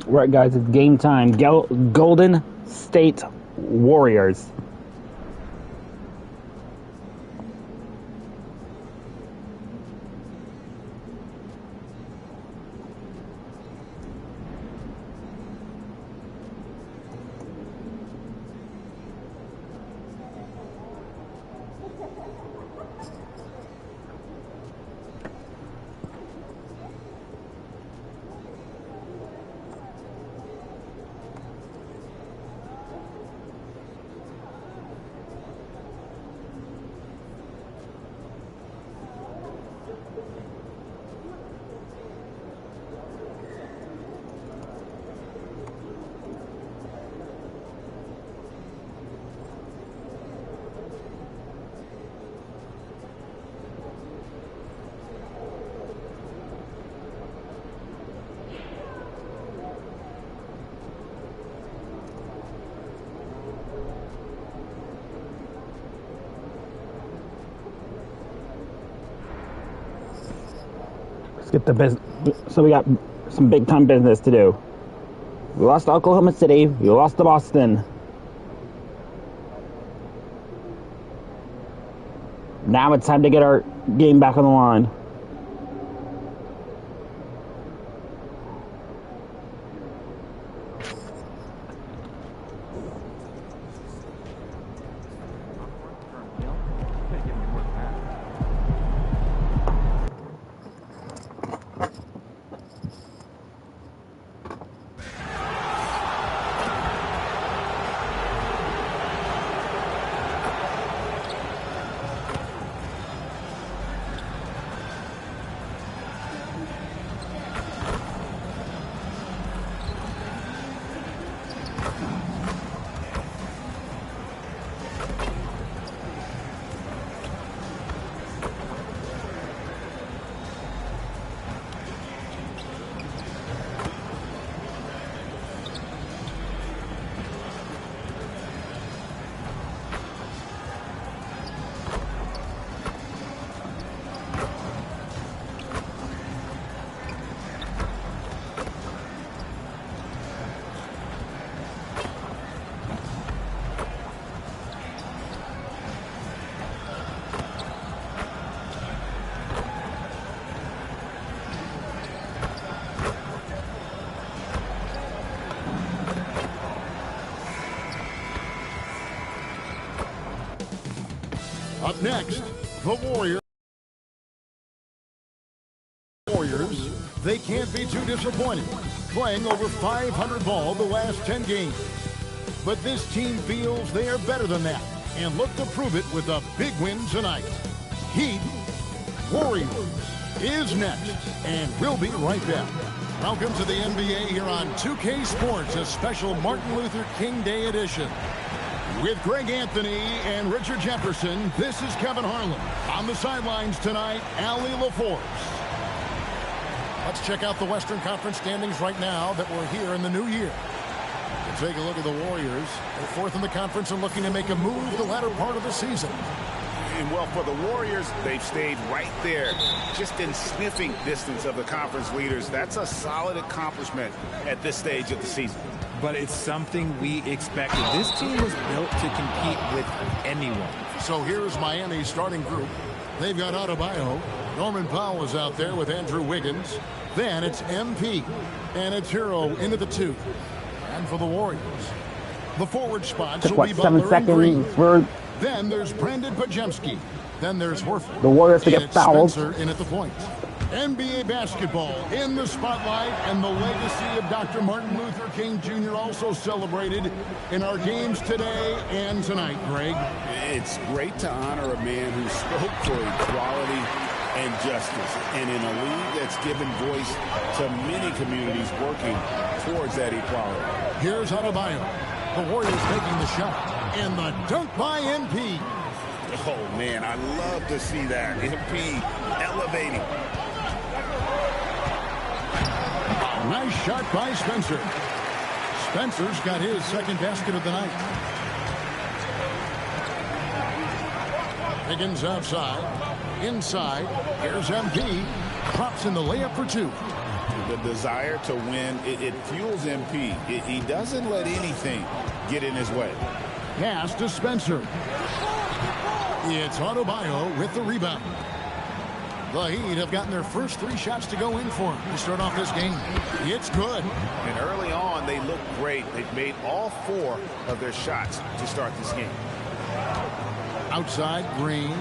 Right, guys, it's game time. Golden State Warriors. Let's get the business. So we got some big time business to do. We lost to Oklahoma City. We lost to Boston. Now it's time to get our game back on the line. Up next, the Warriors. They can't be too disappointed, playing over 500 ball the last 10 games. But this team feels they are better than that and look to prove it with a big win tonight. Heat Warriors is next, and we'll be right back. Welcome to the NBA here on 2K Sports, a special Martin Luther King Day edition. With Greg Anthony and Richard Jefferson, this is Kevin Harlan. On the sidelines tonight, Allie LaForce. Let's check out the Western Conference standings right now that we're here in the new year. We'll take a look at the Warriors. They're fourth in the conference and looking to make a move the latter part of the season. And well, for the Warriors, they've stayed right there, just in sniffing distance of the conference leaders. That's a solid accomplishment at this stage of the season. But it's something we expected. This team was built to compete with anyone. So here's Miami's starting group. They've got Adebayo. Norman Powell is out there with Andrew Wiggins. Then it's MP. And it's Hero into the 2. And for the Warriors, the forward spots will be Butler and Green. Then there's Brandon Pajemski. Then there's Horford. The Warriors to get fouled. Spencer in at the point. NBA basketball in the spotlight, and the legacy of Dr. Martin Luther King Jr. also celebrated in our games today and tonight, Greg. It's great to honor a man who spoke for equality and justice, and in a league that's given voice to many communities working towards that equality. Here's Adebayo. The Warriors taking the shot, and the dunk by MP. Oh, man, I love to see that. MP elevating. Nice shot by Spencer. Spencer's got his second basket of the night. Higgins outside. Inside. Here's MP. Drops in the layup for 2. The desire to win, it fuels MP. He doesn't let anything get in his way. Pass to Spencer. It's Adebayo with the rebound. The Heat have gotten their first 3 shots to go in for him to start off this game. It's good. And early on, they look great. They've made all 4 of their shots to start this game. Outside, Green.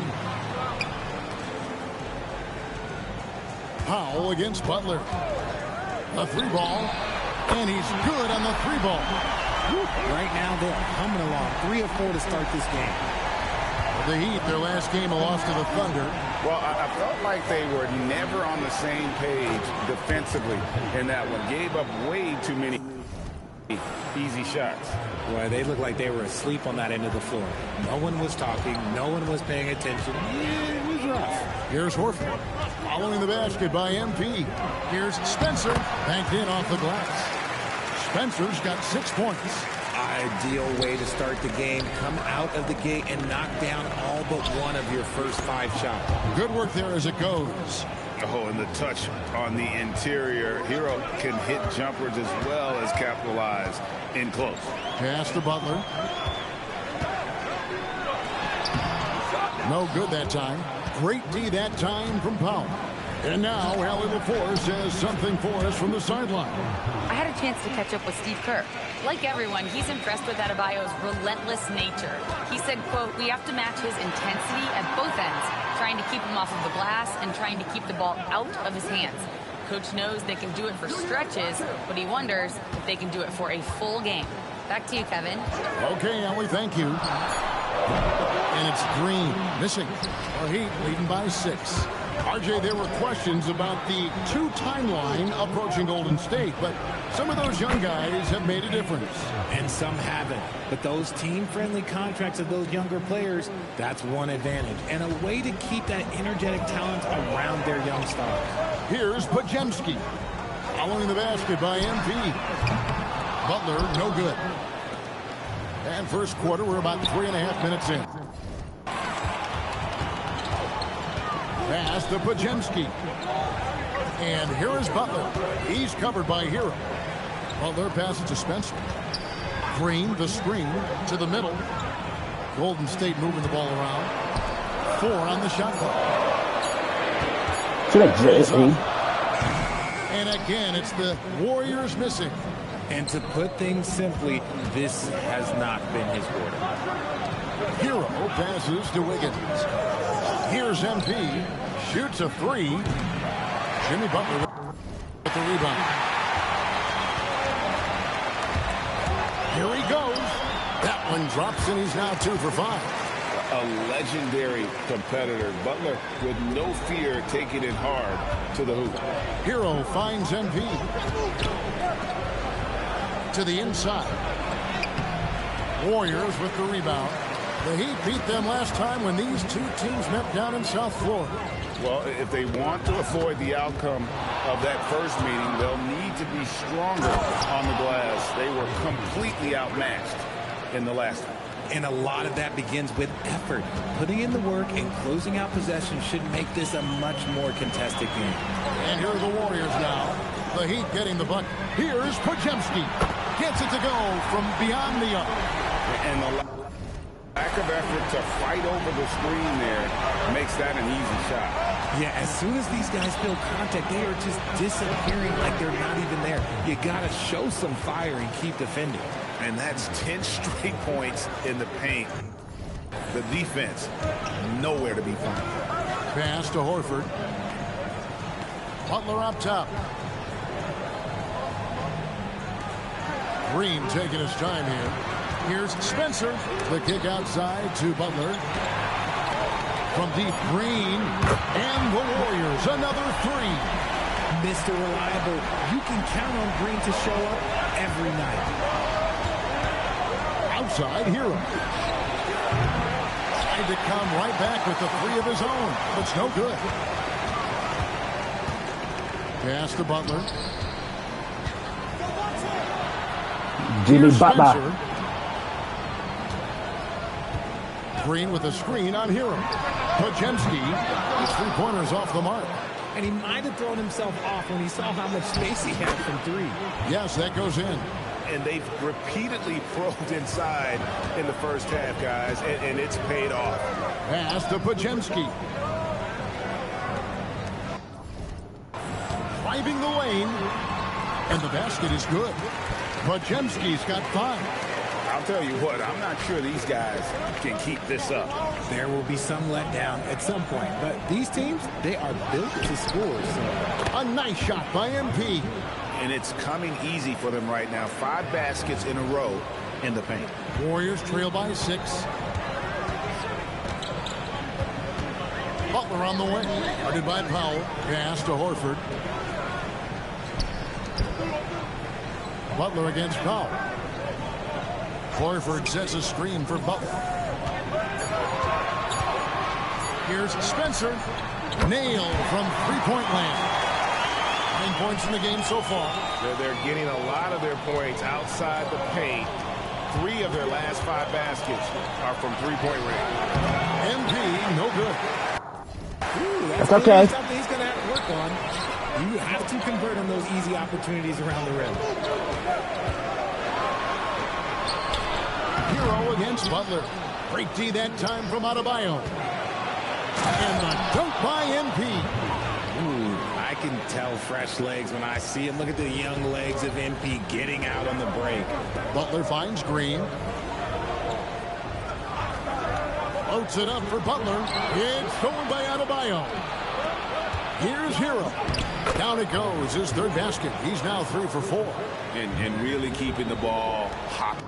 Powell against Butler. The 3-ball. And he's good on the 3-ball. Right now, they're humming along. 3 of 4 to start this game. The Heat, their last game, a loss to the Thunder. Well, I felt like they were never on the same page defensively in that one. Gave up way too many easy shots. Boy, they looked like they were asleep on that end of the floor. No one was talking. No one was paying attention. Yeah, it was rough. Here's Horford. Following the basket by MP. Here's Spencer. Banked in off the glass. Spencer's got 6 points. Ideal way to start the game. Come out of the gate and knock down all but one of your first 5 shots. Good work there as it goes. Oh, and the touch on the interior. Hero can hit jumpers as well as capitalize in close. Pass to Butler. No good that time. Great D that time from Powell. And now Allie LaForce has something for us from the sideline. I had a chance to catch up with Steve Kerr. Like everyone, he's impressed with Adebayo's relentless nature. He said, quote, "We have to match his intensity at both ends, trying to keep him off of the glass and trying to keep the ball out of his hands. Coach knows they can do it for stretches, but he wonders if they can do it for a full game." Back to you, Kevin. Okay, Allie, thank you. And it's Green missing. Our Heat leading by 6. RJ, there were questions about the 2 timeline approaching Golden State, but some of those young guys have made a difference. And some haven't. But those team-friendly contracts of those younger players, that's one advantage. And a way to keep that energetic talent around their young stars. Here's Podziemski. Following the basket by MP. Butler, no good. And first quarter, we're about 3.5 minutes in. Pass to Podziemski. And here is Butler. He's covered by Hero. Butler passes to Spencer. Green, the screen, to the middle. Golden State moving the ball around. 4 on the shot clock. And again, it's the Warriors missing. And to put things simply, this has not been his quarter. Hero passes to Wiggins. Here's MP. Shoots a 3. Jimmy Butler with the rebound. Here he goes. That one drops and he's now 2 for 5. A legendary competitor. Butler with no fear taking it hard to the hoop. Hero finds MP. To the inside. Warriors with the rebound. The Heat beat them last time when these 2 teams met down in South Florida. Well, if they want to avoid the outcome of that first meeting, they'll need to be stronger on the glass. They were completely outmatched in the last one. And a lot of that begins with effort. Putting in the work and closing out possession should make this a much more contested game. And here are the Warriors now. The Heat getting the bucket. Here's Podziemski. Gets it to go from beyond the arc. And the lack of effort to fight over the screen there makes that an easy shot. Yeah, as soon as these guys feel contact, they are just disappearing like they're not even there. You got to show some fire and keep defending. And that's 10 straight points in the paint. The defense, nowhere to be found. Pass to Horford. Butler up top. Green taking his time here. Here's Spencer. The kick outside to Butler. From deep, Green. And the Warriors, another 3. Mr. Reliable, you can count on Green to show up every night. Outside, Hero. Tried to come right back with the 3 of his own, but it's no good. Pass to Butler. Jimmy Butler. Spencer. Green with a screen on Hero. Podziemski. His 3-pointers off the mark. and he might have thrown himself off when he saw how much space he had from three. Yes, that goes in. And they've repeatedly probed inside in the first half, guys, and it's paid off. Pass to Pajemski. Driving the lane, and the basket is good. Pajemski's got 5. I'll tell you what, I'm not sure these guys can keep this up. There will be some letdown at some point, but these teams, they are built to score. So. A nice shot by MP. And it's coming easy for them right now. 5 baskets in a row in the paint. Warriors trail by 6. Butler on the way. Guarded by Powell. Pass to Horford. Butler against Powell. Horford sets a screen for Butler. Here's Spencer. Nailed from three-point land. 9 points in the game so far. They're getting a lot of their points outside the paint. 3 of their last 5 baskets are from three-point range. MP, no good. Ooh, that's okay. Something he's going to have to work on. You have to convert on those easy opportunities around the rim. Hero against Butler. Great D that time from Adebayo. And the dunk by MP. Ooh, I can tell fresh legs when I see it. Look at the young legs of MP getting out on the break. Butler finds Green. Floats it up for Butler. It's stolen by Adebayo. Here's Hero. Down it goes. His 3rd basket. He's now 3 for 4. And really keeping the ball hot.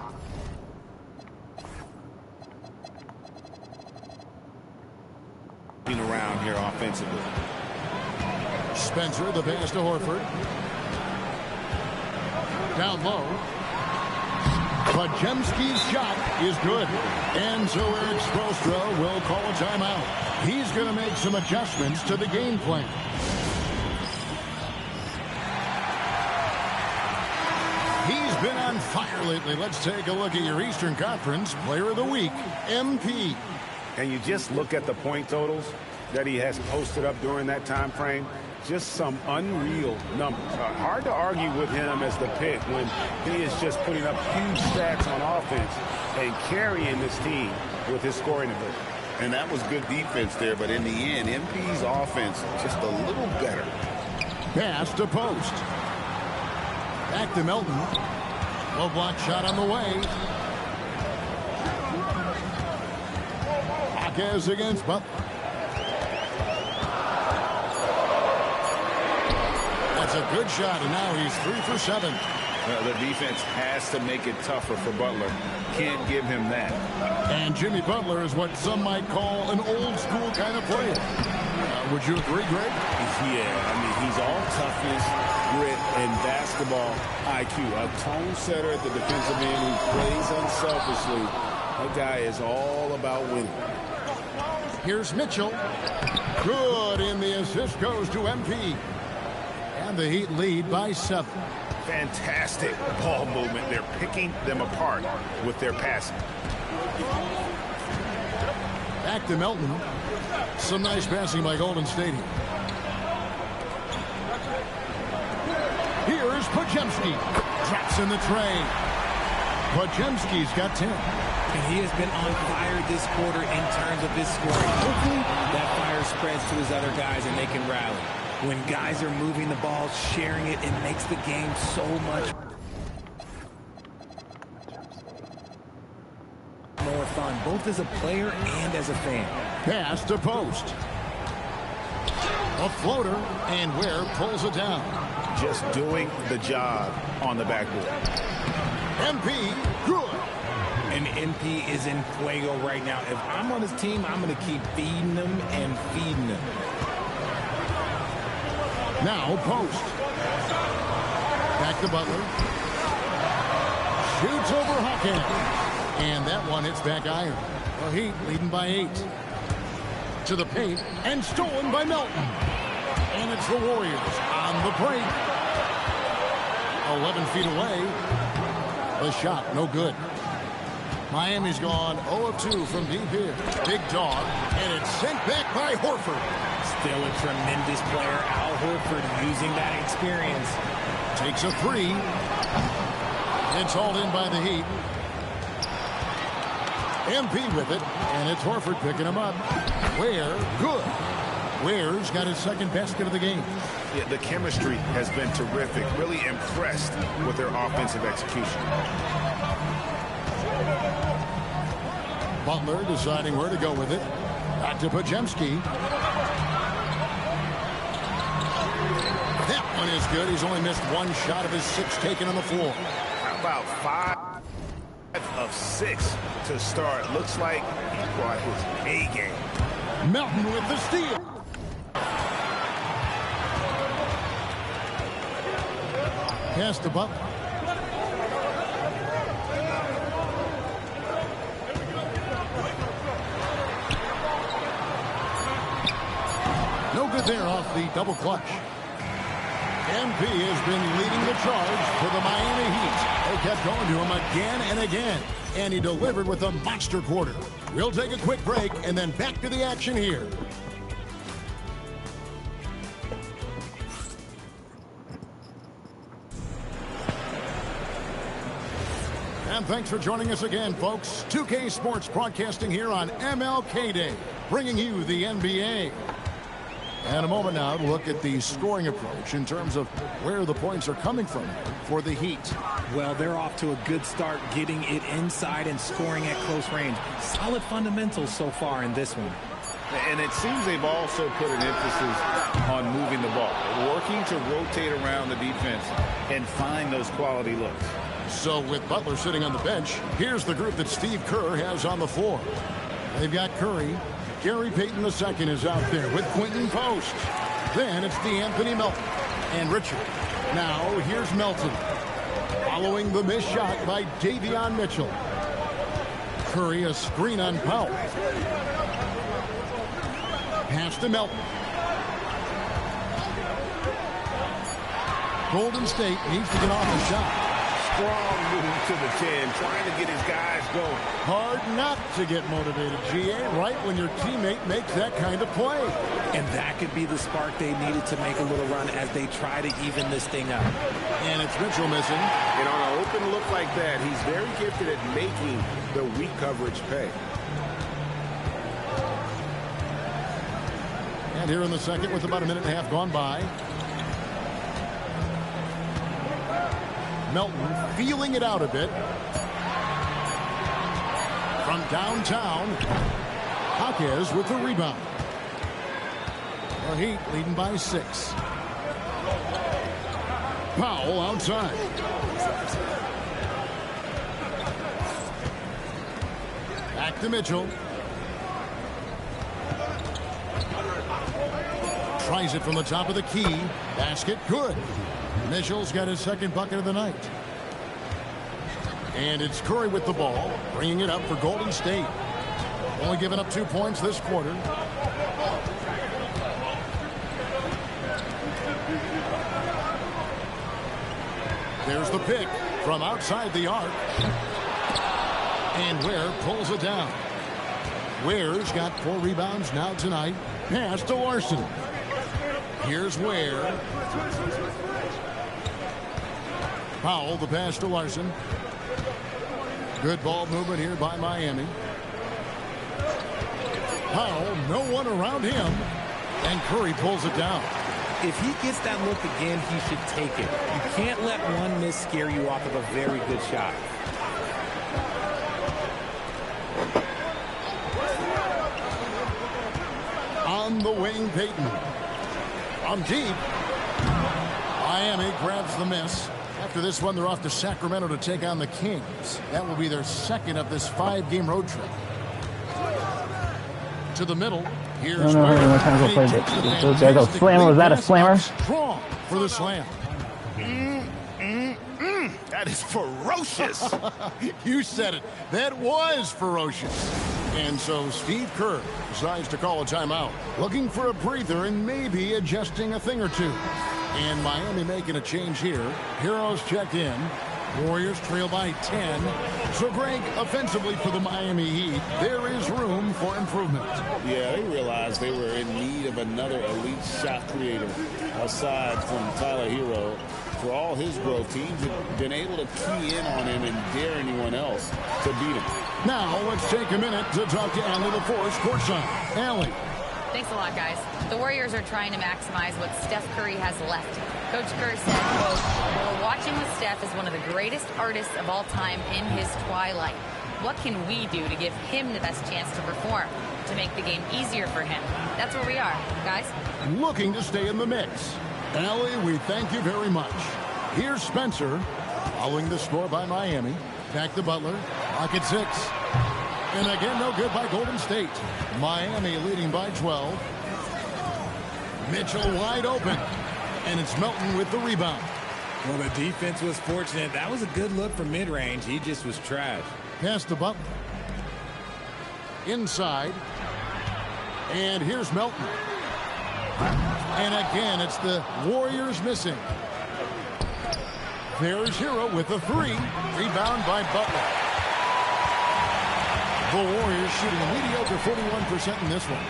Around here offensively. Spencer, the pass to Horford. Down low. Pajemski's shot is good. And so Eric Spoelstra will call a timeout. He's going to make some adjustments to the game plan. He's been on fire lately. Let's take a look at your Eastern Conference Player of the Week, MP. And you just look at the point totals that he has posted up during that time frame. Just some unreal numbers. Hard to argue with him as the pick when he is just putting up huge stats on offense and carrying this team with his scoring ability. And that was good defense there, but in the end, MP's offense just a little better. Pass to Post. Back to Melton. Low block shot on the way. Hawkes against Butler. That's a good shot, and now he's 3 for 7. The defense has to make it tougher for Butler. Can't give him that. And Jimmy Butler is what some might call an old-school kind of player. Would you agree, Greg? Yeah, I mean, he's all toughness, grit, and basketball IQ. A tone setter at the defensive end who plays unselfishly. That guy is all about winning. Here's Mitchell. Good, and the assist goes to MP. And the Heat lead by 7. Fantastic ball movement. They're picking them apart with their passing. Back to Melton. Some nice passing by Golden State. Here's Pajemski. Drops in the tray. Pajemski's got 10. And he has been on fire this quarter in terms of his scoring. Hopefully that fire spreads to his other guys and they can rally. When guys are moving the ball, sharing it, it makes the game so much more fun, both as a player and as a fan. Pass to Post. A floater, and Ware pulls it down. Just doing the job on the backboard. MP, good. And MP is in fuego right now. If I'm on his team, I'm going to keep feeding them and feeding them. Now Post. Back to Butler. Shoots over Hawkins. And that one hits back iron. The Heat leading by 8. To the paint and stolen by Melton. And it's the Warriors on the break. 11 feet away. The shot, no good. Miami's gone 0 of 2 from deep here. Big dog. And it's sent back by Horford. Still a tremendous player. Al Horford using that experience. Takes a three. It's hauled in by the Heat. MP with it, and it's Horford picking him up. Ware, good. Ware's got his second basket of the game. Yeah, the chemistry has been terrific. Really impressed with their offensive execution. Butler deciding where to go with it. Back to Podziemski. That one is good. He's only missed one shot of his 6 taken on the floor. How about 5 of 6 to start? Looks like he brought his A game. Melton with the steal. Pass to Butler. No good there off the double clutch. MP has been leading the charge for the Miami Heat. They kept going to him again and again, and he delivered with a monster quarter. We'll take a quick break and then back to the action here. And thanks for joining us again, folks. 2K Sports broadcasting here on MLK Day, bringing you the NBA. And a moment now to look at the scoring approach in terms of where the points are coming from for the Heat. Well, they're off to a good start getting it inside and scoring at close range. Solid fundamentals so far in this one. And it seems they've also put an emphasis on moving the ball, working to rotate around the defense and find those quality looks. So with Butler sitting on the bench, here's the group that Steve Kerr has on the floor. They've got Curry. Gary Payton II is out there with Quentin Post. Then it's D'Anthony Melton and Richard. Now here's Melton. Following the missed shot by Davion Mitchell. Curry a screen on Powell. Pass to Melton. Golden State needs to get off the shot. Strong move to the 10, trying to get his guys going. Hard not to get motivated, GA, right when your teammate makes that kind of play. And that could be the spark they needed to make a little run as they try to even this thing up. And it's Mitchell missing. And on an open look like that, he's very gifted at making the weak coverage pay. And here in the second with about a minute and a half gone by. Melton feeling it out a bit. From downtown, Jaquez with the rebound. The Heat leading by 6. Powell outside. Back to Mitchell. Tries it from the top of the key. Basket good. Mitchell's got his second bucket of the night. And it's Curry with the ball, bringing it up for Golden State. Only giving up 2 points this quarter. There's the pick from outside the arc. And Ware pulls it down. Ware's got 4 rebounds now tonight. Pass to Larson. Here's Ware. Powell, the pass to Larson. Good ball movement here by Miami. Powell, no one around him. And Curry pulls it down. If he gets that look again, he should take it. You can't let one miss scare you off of a very good shot. On the wing, Payton. From deep. Miami grabs the miss. After this one, they're off to Sacramento to take on the Kings. That will be their second of this 5-game road trip. To the middle. Here's No, what time is it? Those guys go slammer. Was that a slammer? Strong for the slam. That is ferocious. You said it. That was ferocious. And so Steve Kerr decides to call a timeout. Looking for a breather and maybe adjusting a thing or two. And Miami making a change here. Heroes checked in. Warriors trail by 10. So, Greg, offensively for the Miami Heat, there is room for improvement. Yeah, they realized they were in need of another elite shot creator aside from Tyler Hero. For all his growth, teams have been able to key in on him and dare anyone else to beat him. Now, let's take a minute to talk to Allie LaForce courtside. Allie. Thanks a lot, guys. The Warriors are trying to maximize what Steph Curry has left. Coach Kerr said, quote, "We're watching with Steph as one of the greatest artists of all time in his twilight. What can we do to give him the best chance to perform, to make the game easier for him?" That's where we are, guys. Looking to stay in the mix. Allie, we thank you very much. Here's Spencer, following the score by Miami. Back to Butler. Clock at 6. And again, no good by Golden State. Miami leading by 12. Mitchell wide open. And it's Melton with the rebound. Well, the defense was fortunate. That was a good look from mid-range. He just was trash. Pass to Butler. Inside. And here's Melton. And again, it's the Warriors missing. There's Hero with a 3. Rebound by Butler. The Warriors shooting a mediocre 41% in this one.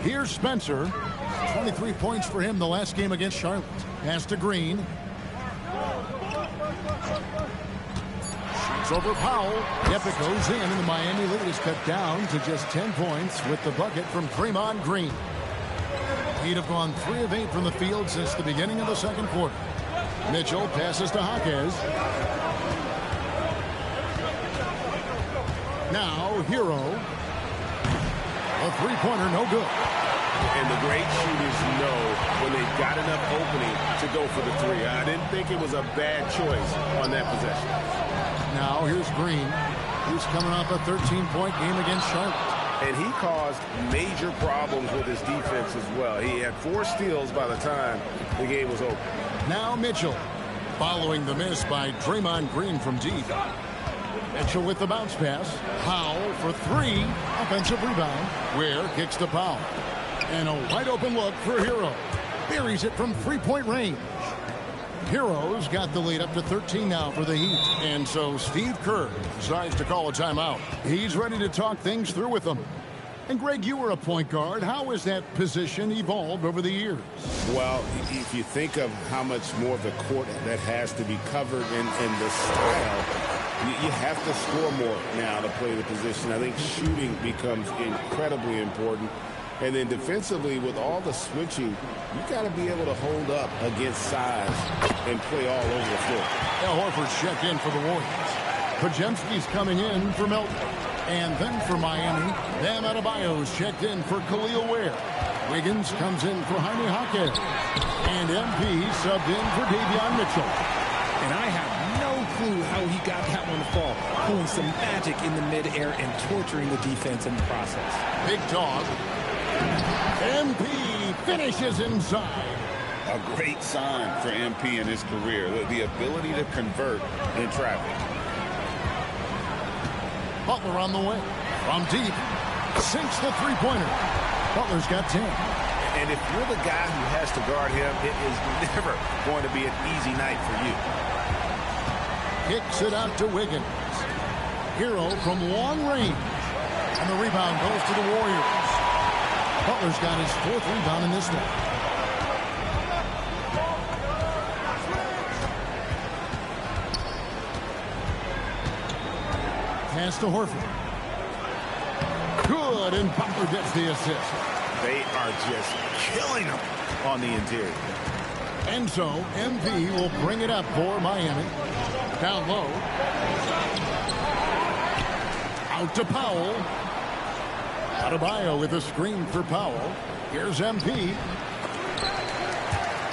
Here's Spencer. 23 points for him the last game against Charlotte. Pass to Green. Shoots over Powell. Yep, it goes in, and the Miami lead is cut down to just 10 points with the bucket from Draymond Green. He'd have gone 3 of 8 from the field since the beginning of the second quarter. Mitchell passes to Jaquez. Now, Hero. A three-pointer, no good. And the great shooters know when they've got enough opening to go for the 3. I didn't think it was a bad choice on that possession. Now, here's Green. He's coming off a 13-point game against Charlotte. And he caused major problems with his defense as well. He had 4 steals by the time the game was over. Now Mitchell, following the miss by Draymond Green from deep. Mitchell with the bounce pass. Powell for 3. Offensive rebound. Ware kicks to Powell. And a wide open look for Hero. Buries it from 3-point range. Hero's got the lead up to 13 now for the Heat. And so Steve Kerr decides to call a timeout. He's ready to talk things through with them. And Greg, you were a point guard. How has that position evolved over the years? Well, if you think of how much more of the court that has to be covered in the style, you have to score more now to play the position. I think shooting becomes incredibly important. And then defensively, with all the switching, you got to be able to hold up against size and play all over the floor. Al Horford's checked in for the Warriors. Pajemski's coming in for Melton. And then for Miami, Bam Adebayo's checked in for Khalil Ware. Wiggins comes in for Jaime Jaquez. And MP subbed in for Davion Mitchell. And I have no clue how he got that one to fall. Pulling some magic in the midair and torturing the defense in the process. Big dog. MP finishes inside. A great sign for MP in his career, the ability to convert in traffic. Butler on the way. From deep. Sinks the three-pointer. Butler's got 10. And if you're the guy who has to guard him, it is never going to be an easy night for you. Kicks it out to Wiggins. Hero from long range. And the rebound goes to the Warriors. Butler's got his 4th rebound in this one. Pass to Horford. Good, and Butler gets the assist. They are just killing him on the interior. And so, MP will bring it up for Miami. Down low. Out to Powell. Adebayo with a screen for Powell. Here's MP.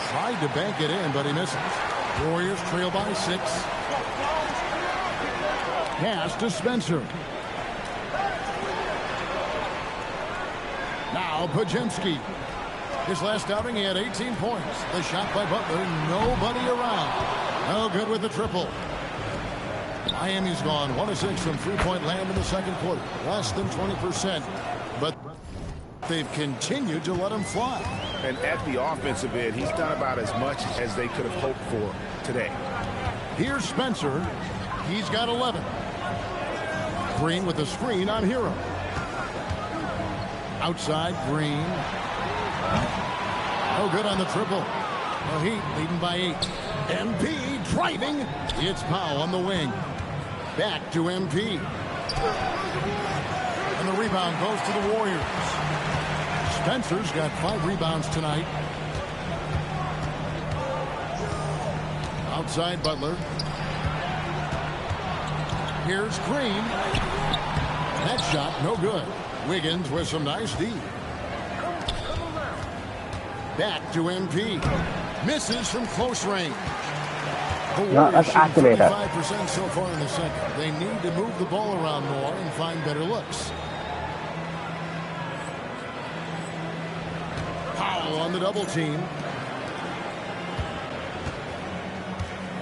Tried to bank it in, but he misses. Warriors trail by 6. Pass to Spencer. Now Pajemski. His last outing, he had 18 points. The shot by Butler, nobody around. No good with the triple. Miami's gone 1 of 6 from three-point land in the second quarter. Less than 20%. But they've continued to let him fly. And at the offensive end, he's done about as much as they could have hoped for today. Here's Spencer. He's got 11. Green with a screen on Hero. Outside, Green. No good on the triple. The Heat leading by 8. MP driving. It's Powell on the wing. Back to MP. And the rebound goes to the Warriors. Spencer's got 5 rebounds tonight. Outside Butler. Here's Green. That shot no good. Wiggins with some nice D. Back to MP. Misses from close range. The Warriors shoot 35% so far in the second. They need to move the ball around more and find better looks. Powell on the double team.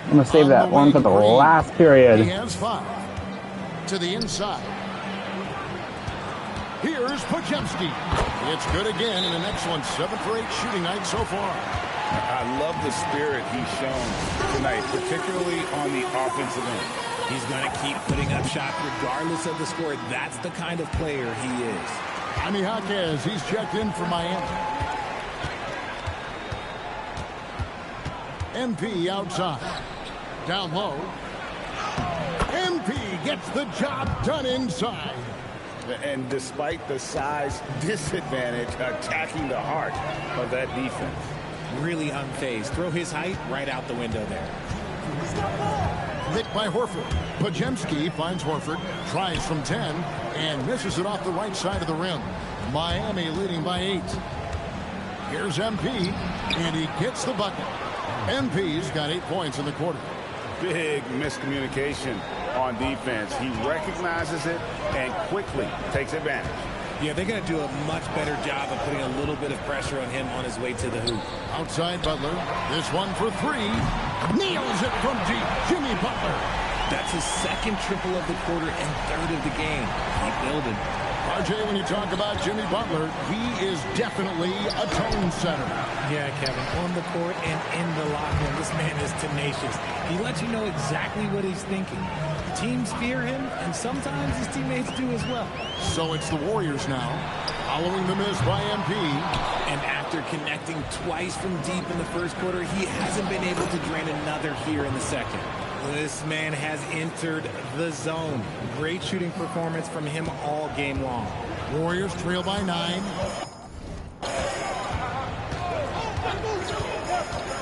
I'm going to save that one for the last period. He has 5. To the inside. Here's Podziemski. It's good again and an excellent 7 for 8 shooting night so far. I love the spirit he's shown tonight, particularly on the offensive end. He's going to keep putting up shots regardless of the score. That's the kind of player he is. Jaime Jaquez, he's checked in for Miami. MP outside. Down low. MP gets the job done inside. And despite the size disadvantage, attacking the heart of that defense. Really unfazed. Throw his height right out the window there. Picked by Horford. Podziemski finds Horford, tries from 10, and misses it off the right side of the rim. Miami leading by 8. Here's MP, and he gets the bucket. MP's got 8 points in the quarter. Big miscommunication on defense. He recognizes it and quickly takes advantage. Yeah, they're going to do a much better job of putting a little bit of pressure on him on his way to the hoop. Outside Butler. This one for 3. Nails it from deep. Jimmy Butler. That's his second triple of the quarter and 3rd of the game. Keep building. RJ, when you talk about Jimmy Butler, he is definitely a tone setter. Yeah, Kevin, on the court and in the locker room, this man is tenacious. He lets you know exactly what he's thinking. Teams fear him, and sometimes his teammates do as well. So it's the Warriors now, following the miss by MP. And after connecting twice from deep in the first quarter, he hasn't been able to drain another here in the second. This man has entered the zone. Great shooting performance from him all game long. Warriors trail by 9.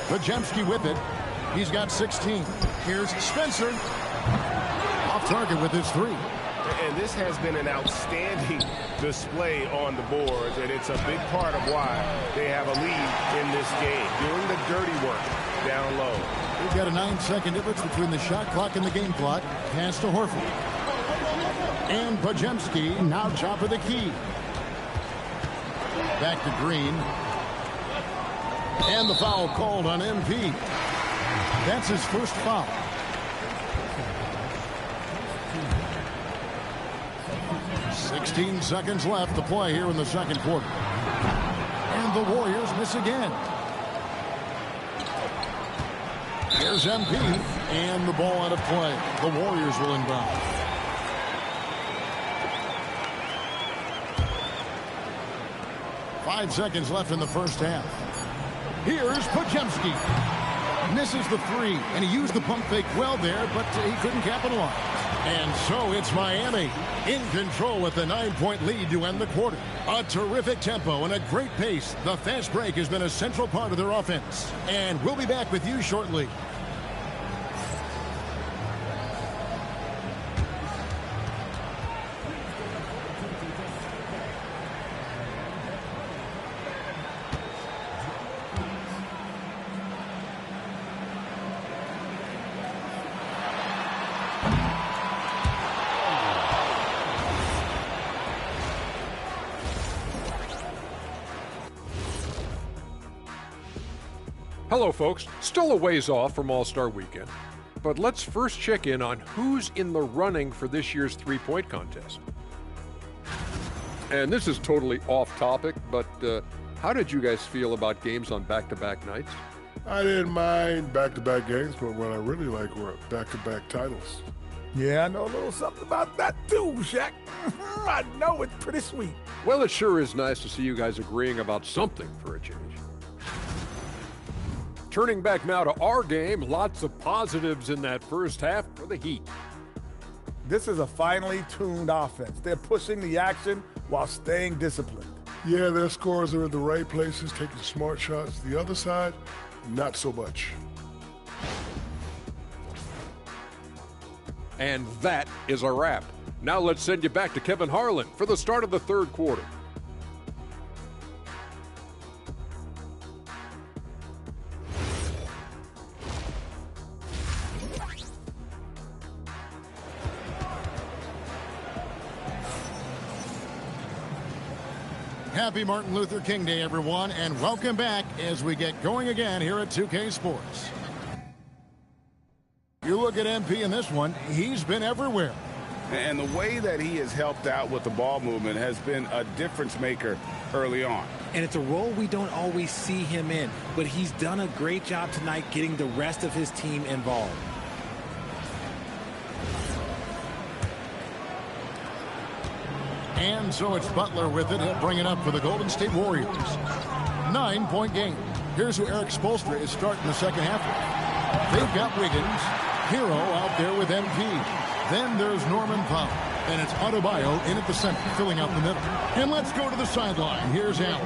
Podziemski with it. He's got 16. Here's Spencer. Off target with his 3. And this has been an outstanding display on the boards, and it's a big part of why they have a lead in this game, doing the dirty work down low. We've got a 9-second difference between the shot clock and the game clock. Pass to Horford. And Podziemski now top of the key. Back to Green. And the foul called on MP. That's his first foul. "16 seconds left to play here in the second quarter. And the Warriors miss again. Here's MP, and the ball out of play. The Warriors will inbound. "5 seconds left in the first half. Here's Podziemski. Misses the 3, and he used the pump fake well there, but he couldn't capitalize. And so it's Miami in control with a 9-point lead to end the quarter. A terrific tempo and a great pace. The fast break has been a central part of their offense. And we'll be back with you shortly. Hello folks, still a ways off from All-Star Weekend, but let's first check in on who's in the running for this year's three-point contest. And this is totally off topic, but How did you guys feel about games on back-to-back nights? I didn't mind back-to-back games, but what I really like were back-to-back titles. Yeah, I know a little something about that too, Shaq. I know it's pretty sweet. Well, it sure is nice to see you guys agreeing about something for a change. Turning back now to our game, lots of positives in that first half for the Heat. This is a finely tuned offense. They're pushing the action while staying disciplined. Yeah, their scores are in the right places, taking smart shots. The other side, not so much. And that is a wrap. Now let's send you back to Kevin Harlan for the start of the third quarter. Happy Martin Luther King Day, everyone, and welcome back as we get going again here at 2K Sports. You look at MP in this one, he's been everywhere. And the way that he has helped out with the ball movement has been a difference maker early on. And it's a role we don't always see him in, but he's done a great job tonight getting the rest of his team involved. And so it's Butler with it. He'll bring it up for the Golden State Warriors. 9-point game. Here's who Eric Spoelstra is starting the second half with. They've got Wiggins, Hero out there with MP. Then there's Norman Powell. And it's Adebayo in at the center, filling out the middle. And let's go to the sideline. Here's Allen.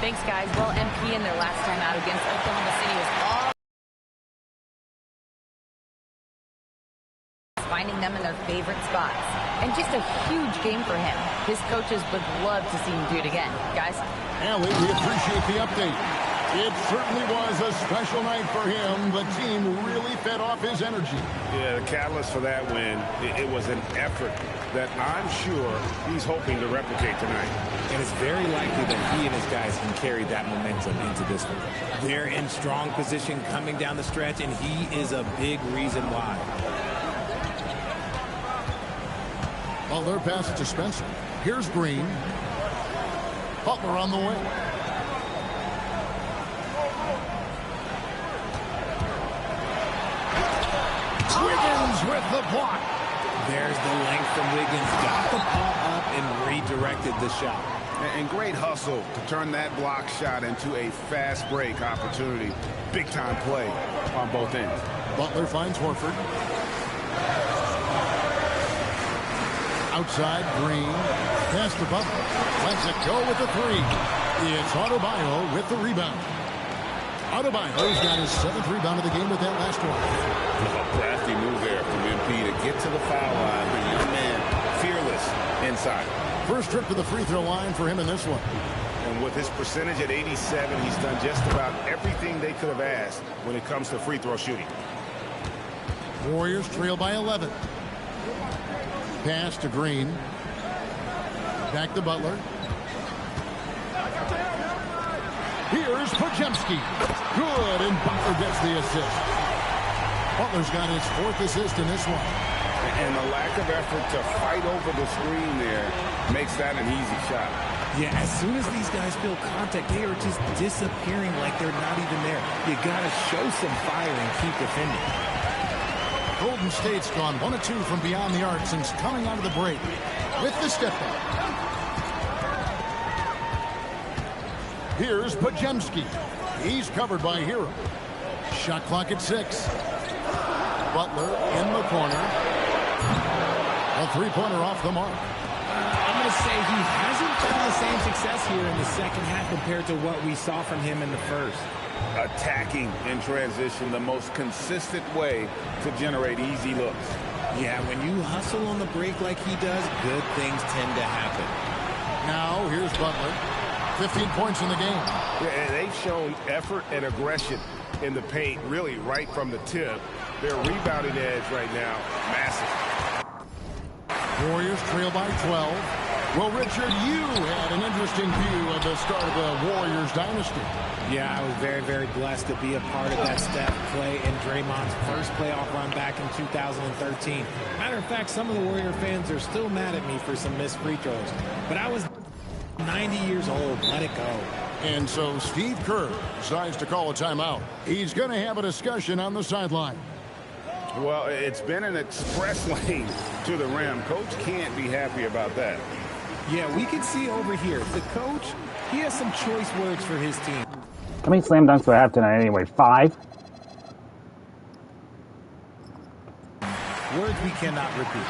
Thanks, guys. Well, MP in their last time out against Oklahoma City was all finding them in their favorite spots. And just a huge game for him. His coaches would love to see him do it again. Guys? Allie, we appreciate the update. It certainly was a special night for him. The team really fed off his energy. Yeah, the catalyst for that win, it was an effort that I'm sure he's hoping to replicate tonight. And it's very likely that he and his guys can carry that momentum into this one. They're in strong position coming down the stretch, and he is a big reason why. Butler passes to Spencer. Here's Green. Butler on the way. Wiggins with the block. There's the length from Wiggins. Got the ball up and redirected the shot. And great hustle to turn that block shot into a fast break opportunity. Big time play on both ends. Butler finds Horford. Outside, Green. Pass to Butler. Lets it go with the three. It's Adebayo with the rebound. Adebayo's got his 7th rebound of the game with that last one. A crafty move there from MP to get to the foul line. The young man, fearless inside. First trip to the free throw line for him in this one. And with his percentage at 87, he's done just about everything they could have asked when it comes to free throw shooting. Warriors trail by 11. Pass to Green. Back to Butler. Here's Podziemski. Good, and Butler gets the assist. Butler's got his 4th assist in this one. And the lack of effort to fight over the screen there makes that an easy shot. Yeah, as soon as these guys feel contact, they are just disappearing like they're not even there. You got to show some fire and keep defending. Golden State's gone 1 of 2 from beyond the arc since coming out of the break with the step back. Here's Podziemski. He's covered by Hero. Shot clock at 6. Butler in the corner. A three-pointer off the mark. I'm going to say he hasn't found the same success here in the second half compared to what we saw from him in the first. Attacking in transition, the most consistent way to generate easy looks. Yeah, when you hustle on the break like he does, good things tend to happen. Now, here's Butler. 15 points in the game. Yeah, they've shown effort and aggression in the paint, really right from the tip. Their rebounding edge right now, massive. Warriors trail by 12. Well, Richard, you had an interesting view of the start of the Warriors dynasty. Yeah, I was very, very blessed to be a part of that Steph, Clay, and Draymond's first playoff run back in 2013. Matter of fact, some of the Warrior fans are still mad at me for some missed free throws. But I was 90 years old. Let it go. And so Steve Kerr decides to call a timeout. He's going to have a discussion on the sideline. Well, it's been an express lane to the rim. Coach can't be happy about that. Yeah, we can see over here. The coach, he has some choice words for his team. How many slam dunks do I have tonight anyway? 5? Words we cannot repeat.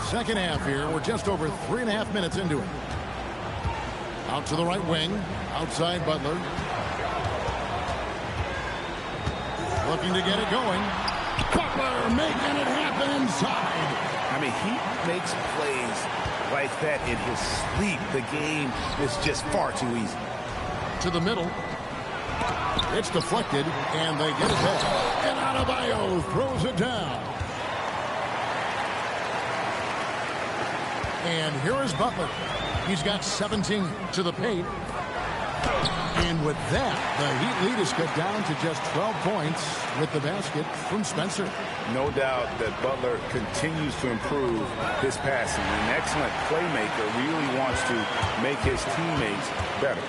Second half here. We're just over 3.5 minutes into it. Out to the right wing. Outside Butler. Looking to get it going. Butler making it happen inside. I mean, he makes plays like that in his sleep. The game is just far too easy. To the middle. It's deflected, and they get it back. And Adebayo throws it down. And here is Butler. He's got 17 to the paint. And with that, the Heat lead is cut down to just 12 points with the basket from Spencer. No doubt that Butler continues to improve his passing. An excellent playmaker, really wants to make his teammates better.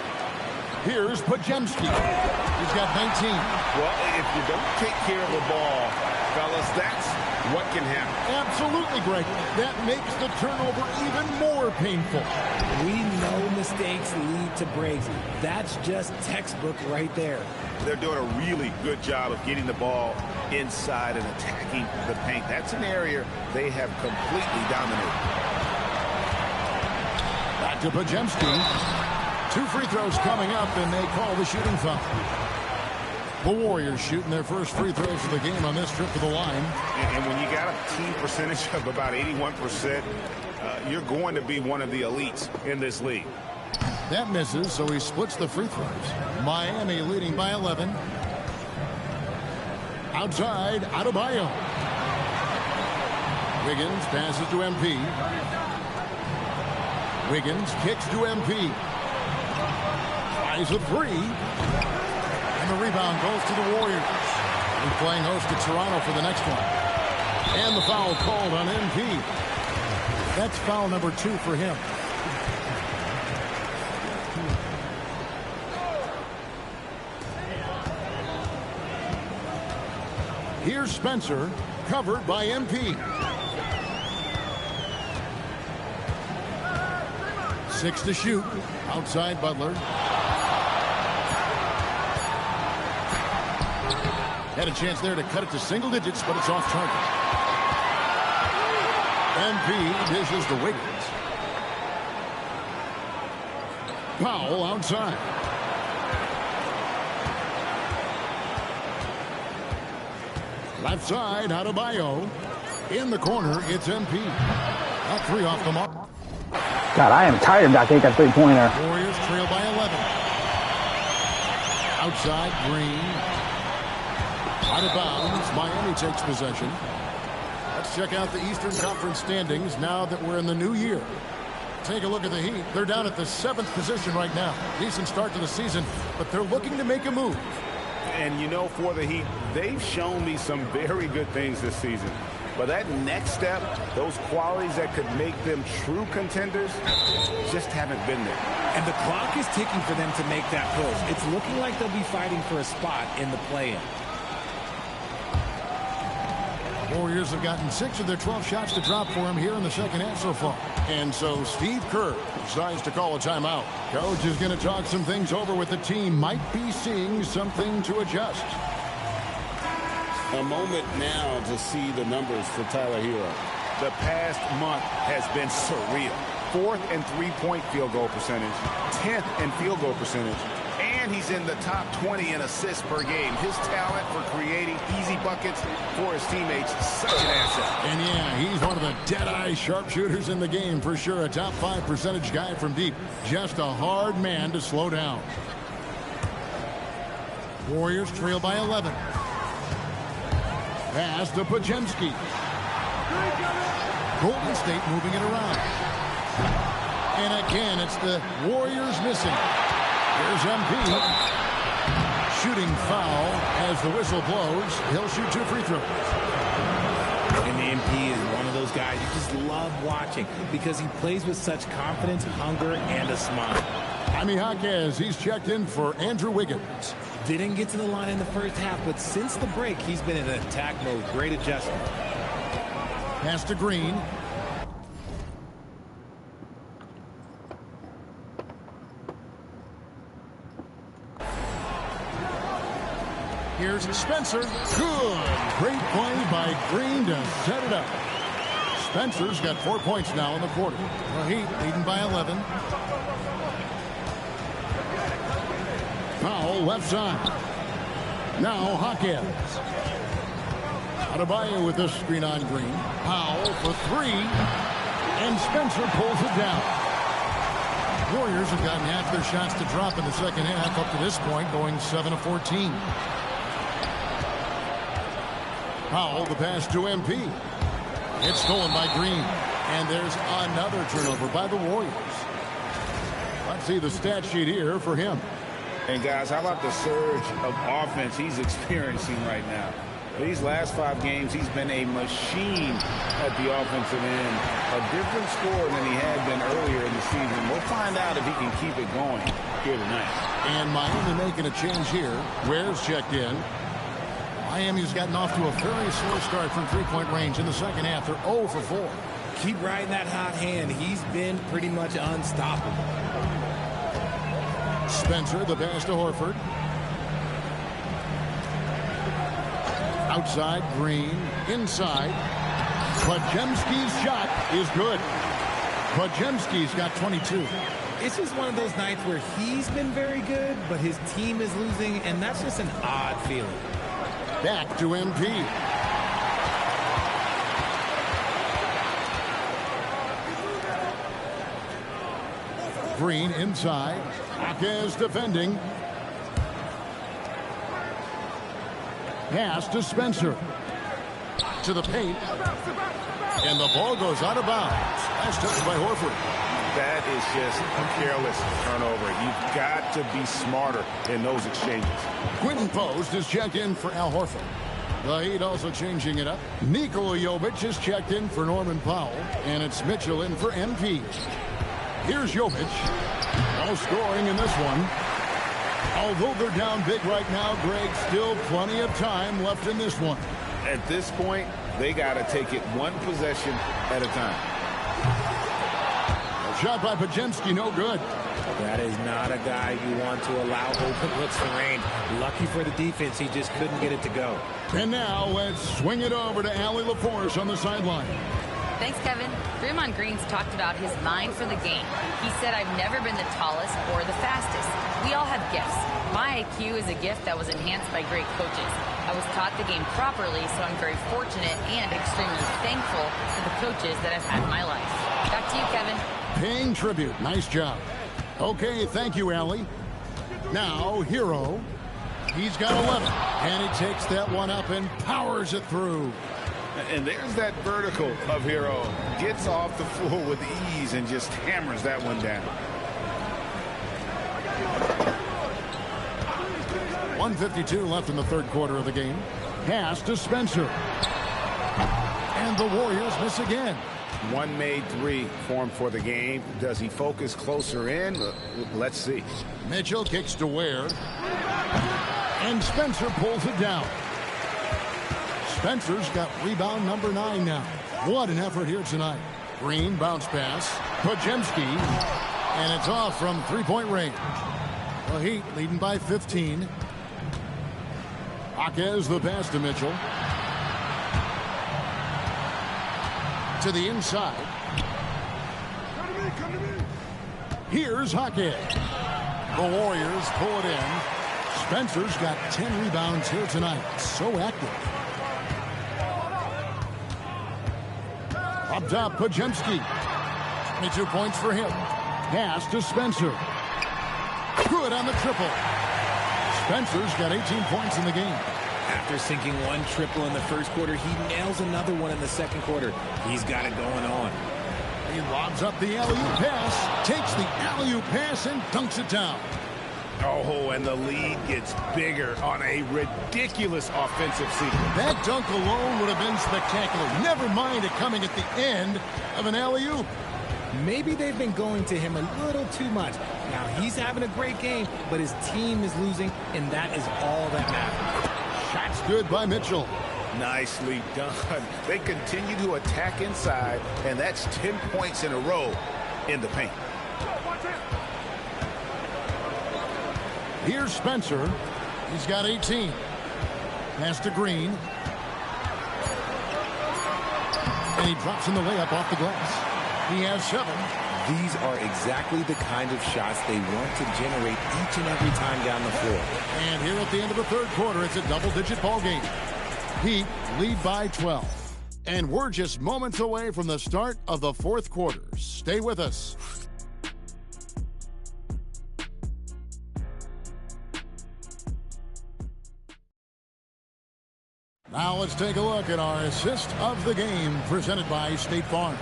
Here's Pajemski. He's got 19. Well, if you don't take care of the ball, fellas, that's what can happen. Absolutely, Greg. That makes the turnover even more painful. We know mistakes lead to breaks. That's just textbook right there. They're doing a really good job of getting the ball inside and attacking the paint. That's an area they have completely dominated. Back to Pajemski. 2 free throws coming up, and they call the shooting foul. The Warriors shooting their first free throws of the game on this trip to the line. And when you got a team percentage of about 81%, you're going to be one of the elites in this league. That misses, so he splits the free throws. Miami leading by 11. Outside, Adebayo. Wiggins passes to MP. Wiggins kicks to MP. Tries a 3. And the rebound goes to the Warriors. He's playing host to Toronto for the next one. And the foul called on MP. That's foul number 2 for him. Here's Spencer, covered by MP. 6 to shoot. Outside Butler. Had a chance there to cut it to single digits, but it's off target. MP dishes to Wiggins. Powell outside. Left side, Adebayo. In the corner, it's MP. A 3 off the mark. God, I am tired of not taking that three-pointer. Warriors trail by 11. Outside, Green. Out of bounds. Miami takes possession. Let's check out the Eastern Conference standings now that we're in the new year. Take a look at the Heat. They're down at the 7th position right now. Decent start to the season, but they're looking to make a move. And you know, for the Heat, they've shown me some very good things this season. But that next step, those qualities that could make them true contenders, just haven't been there. And the clock is ticking for them to make that push. It's looking like they'll be fighting for a spot in the play-in. Warriors have gotten 6 of their 12 shots to drop for him here in the second half so far. And so Steve Kerr decides to call a timeout. Coach is going to talk some things over with the team. Might be seeing something to adjust. A moment now to see the numbers for Tyler Hero. The past month has been surreal. 4th and 3-point field goal percentage, 10th in field goal percentage, and he's in the top 20 in assists per game. His talent for creating easy buckets for his teammates, such an asset. And yeah, he's one of the dead-eye sharpshooters in the game for sure. A top 5 percentage guy from deep. Just a hard man to slow down. Warriors trail by 11. Pass to Pajemski. Golden State moving it around. And again, it's the Warriors missing. Here's MP. Shooting foul as the whistle blows. He'll shoot 2 free throws. And the MP is one of those guys you just love watching because he plays with such confidence, hunger, and a smile. Jaime Jaquez, he's checked in for Andrew Wiggins. Didn't get to the line in the first half, but since the break, he's been in attack mode. Great adjustment. Pass to Green. Here's Spencer. Good. Great play by Green to set it up. Spencer's got 4 points now in the quarter. The Heat leading by 11. Powell left side. Now Jaquez. Adebayo with this screen on Green. Powell for three. And Spencer pulls it down. Warriors have gotten half their shots to drop in the second half up to this point, going 7 of 14. Powell, the pass to MP. It's stolen by Green. And there's another turnover by the Warriors. Let's see the stat sheet here for him. And guys, how about the surge of offense he's experiencing right now? These last 5 games, he's been a machine at the offensive end. A different score than he had been earlier in the season. We'll find out if he can keep it going here tonight. And Miami making a change here. Ware's checked in. Miami's gotten off to a very slow start from three-point range in the second half. They're 0 for 4. Keep riding that hot hand. He's been pretty much unstoppable. Spencer, the pass to Horford. Outside, Green. Inside. Podziemski's shot is good. Podziemski's got 22. It's just one of those nights where he's been very good, but his team is losing, and that's just an odd feeling. Back to MP. Green inside. Jaquez defending. Pass to Spencer. To the paint. And the ball goes out of bounds. Last touch by Horford. That is just a careless turnover. You've got to be smarter in those exchanges. Quinton Post is checked in for Al Horford. The Heat also changing it up. Nikola Jovic is checked in for Norman Powell. And it's Mitchell in for MP. Here's Jovic. No scoring in this one. Although they're down big right now, Greg, still plenty of time left in this one. At this point, they got to take it one possession at a time. A shot by Podziemski, no good. That is not a guy you want to allow open looks to rain. Lucky for the defense, he just couldn't get it to go. And now let's swing it over to Allie LaForce on the sideline. Thanks, Kevin. Draymond Green's talked about his mind for the game. He said, I've never been the tallest or the fastest. We all have gifts. My IQ is a gift that was enhanced by great coaches. I was taught the game properly, so I'm very fortunate and extremely thankful for the coaches that I've had in my life. Back to you, Kevin. Paying tribute. Nice job. Okay, thank you, Allie. Now, Hero. He's got 11. And he takes that one up and powers it through. And there's that vertical of Hero. Gets off the floor with ease and just hammers that one down. 1:52 left in the third quarter of the game. Pass to Spencer. And the Warriors miss again. One made three formed for the game. Does he focus closer in? Let's see. Mitchell kicks to Ware. And Spencer pulls it down. Spencer's got rebound number 9 now. What an effort here tonight. Green bounce pass. Podziemski. And it's off from three-point range. The Heat leading by 15. Jaquez the pass to Mitchell. To the inside. Here's Jaquez. The Warriors pull it in. Spencer's got 10 rebounds here tonight. So active. Up top, Podziemski. 22 points for him. Pass to Spencer. Good on the triple. Spencer's got 18 points in the game. After sinking one triple in the first quarter, he nails another one in the second quarter. He's got it going on. He lobs up the alley-oop pass, takes the alley-oop pass, and dunks it down. Oh, and the lead gets bigger on a ridiculous offensive sequence. That dunk alone would have been spectacular. Never mind it coming at the end of an alley-oop. Maybe they've been going to him a little too much. Now, he's having a great game, but his team is losing, and that is all that matters. Shot's good by Mitchell. Nicely done. They continue to attack inside, and that's 10 points in a row in the paint. Here's Spencer. He's got 18. Pass to Green. And he drops in the layup off the glass. He has 7. These are exactly the kind of shots they want to generate each and every time down the floor. And here at the end of the third quarter, it's a double-digit ball game. Heat lead by 12. And we're just moments away from the start of the fourth quarter. Stay with us. Now let's take a look at our assist of the game presented by State Farm.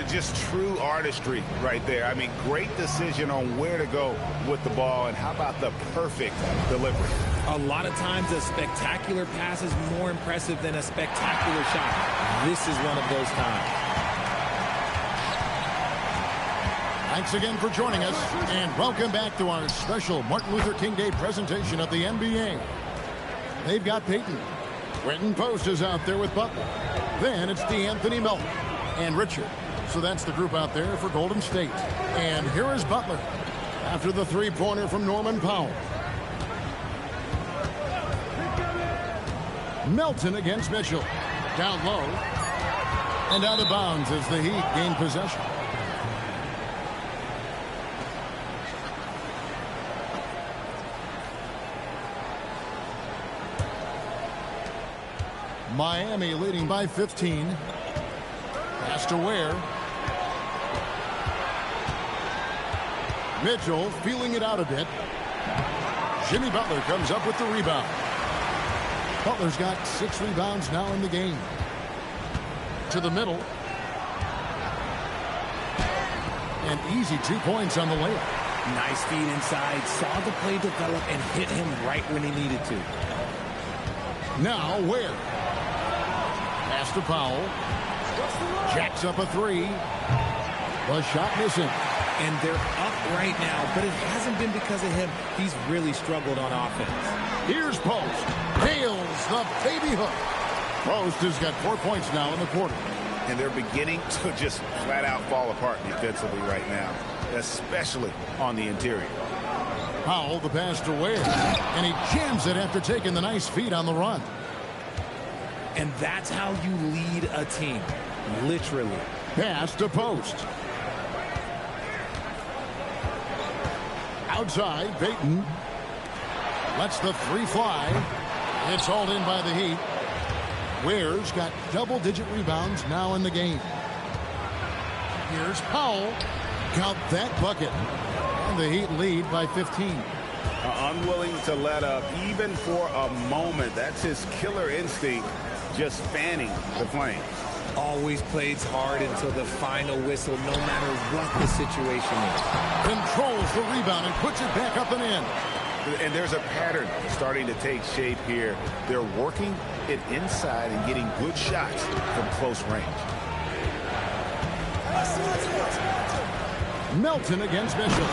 Just true artistry right there. I mean, great decision on where to go with the ball, and how about the perfect delivery? A lot of times a spectacular pass is more impressive than a spectacular shot. This is one of those times. Thanks again for joining us, and welcome back to our special Martin Luther King Day presentation of the NBA. They've got Peyton. Quentin Post is out there with Butler. Then it's DeAnthony Melton and Richard. So that's the group out there for Golden State. And here is Butler after the three-pointer from Norman Powell. Melton against Mitchell. Down low. And out of bounds as the Heat gain possession. Miami leading by 15. Pass to Ware. Mitchell feeling it out a bit. Jimmy Butler comes up with the rebound. Butler's got 6 rebounds now in the game. To the middle. And easy 2 points on the layup. Nice feed inside. Saw the play develop and hit him right when he needed to. Now Ware. Pass to Powell. Jacks up a 3. The shot missing. And they're up right now, but it hasn't been because of him. He's really struggled on offense. Here's Post. Nails the baby hook. Post has got 4 points now in the quarter. And they're beginning to just flat out fall apart defensively right now, especially on the interior. Powell the pass to Ware. And he jams it after taking the nice feed on the run. And that's how you lead a team. Literally. Pass to Post. Outside, Peyton lets the 3 fly. It's hauled in by the Heat. Ware's got double-digit rebounds now in the game. Here's Powell. Count that bucket. And the Heat lead by 15. Unwilling to let up even for a moment. That's his killer instinct, just fanning the flames. Always plays hard until the final whistle, no matter what the situation is. Controls the rebound and puts it back up and in. And there's a pattern starting to take shape here. They're working it inside and getting good shots from close range. Melton against Mitchell.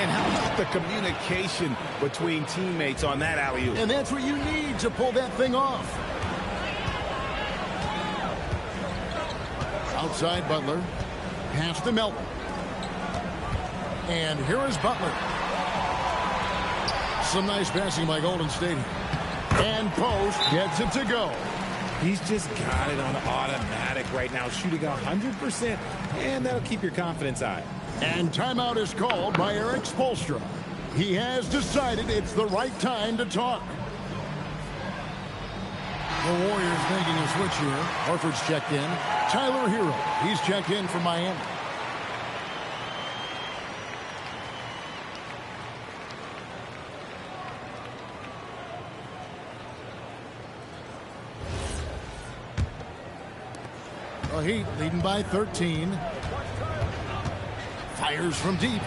And how about the communication between teammates on that alley-oop? And that's what you need to pull that thing off. Outside Butler. Pass to Melton. And here is Butler. Some nice passing by Golden State. And Post gets it to go. He's just got it on automatic right now, shooting 100%, and that'll keep your confidence high. And timeout is called by Eric Spoelstra. He has decided it's the right time to talk. The Warriors making a switch here. Horford's checked in. Tyler Hero, he's checked in for Miami. The Heat leading by 13. Fires from deep.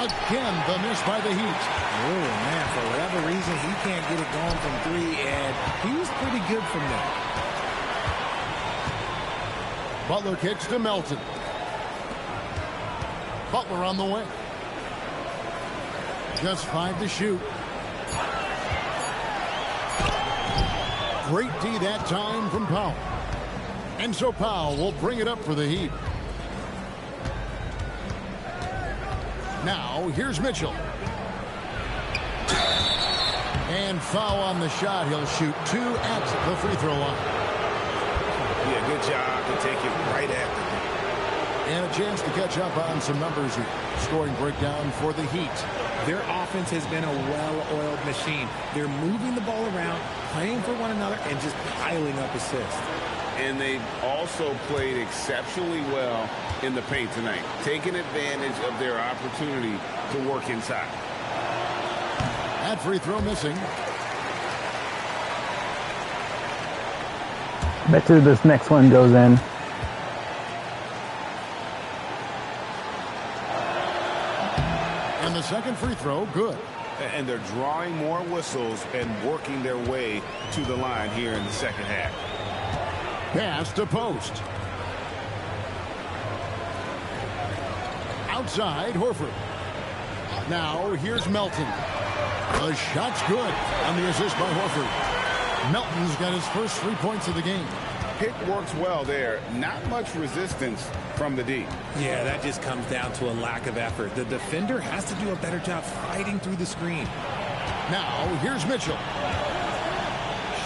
Again, the miss by the Heat. Oh, man, for whatever reason, he can't get it going from three, and he was pretty good from there. Butler kicks to Melton. Butler on the way. Just 5 to shoot. Great D that time from Powell. And so Powell will bring it up for the Heat. Now, here's Mitchell. And foul on the shot. He'll shoot 2 at the free throw line. Yeah, good job to take it right after. And a chance to catch up on some numbers here. Scoring breakdown for the Heat. Their offense has been a well-oiled machine. They're moving the ball around, playing for one another, and just piling up assists. And they've also played exceptionally well in the paint tonight, taking advantage of their opportunity to work inside. That free throw missing. Bet you this next one goes in. And the second free throw, good. And they're drawing more whistles and working their way to the line here in the second half. Pass to post. Outside, Horford. Now, here's Melton. The shot's good on the assist by Horford. Melton's got his first 3 points of the game. Pick works well there. Not much resistance from the D. Yeah, that just comes down to a lack of effort. The defender has to do a better job fighting through the screen. Now, here's Mitchell.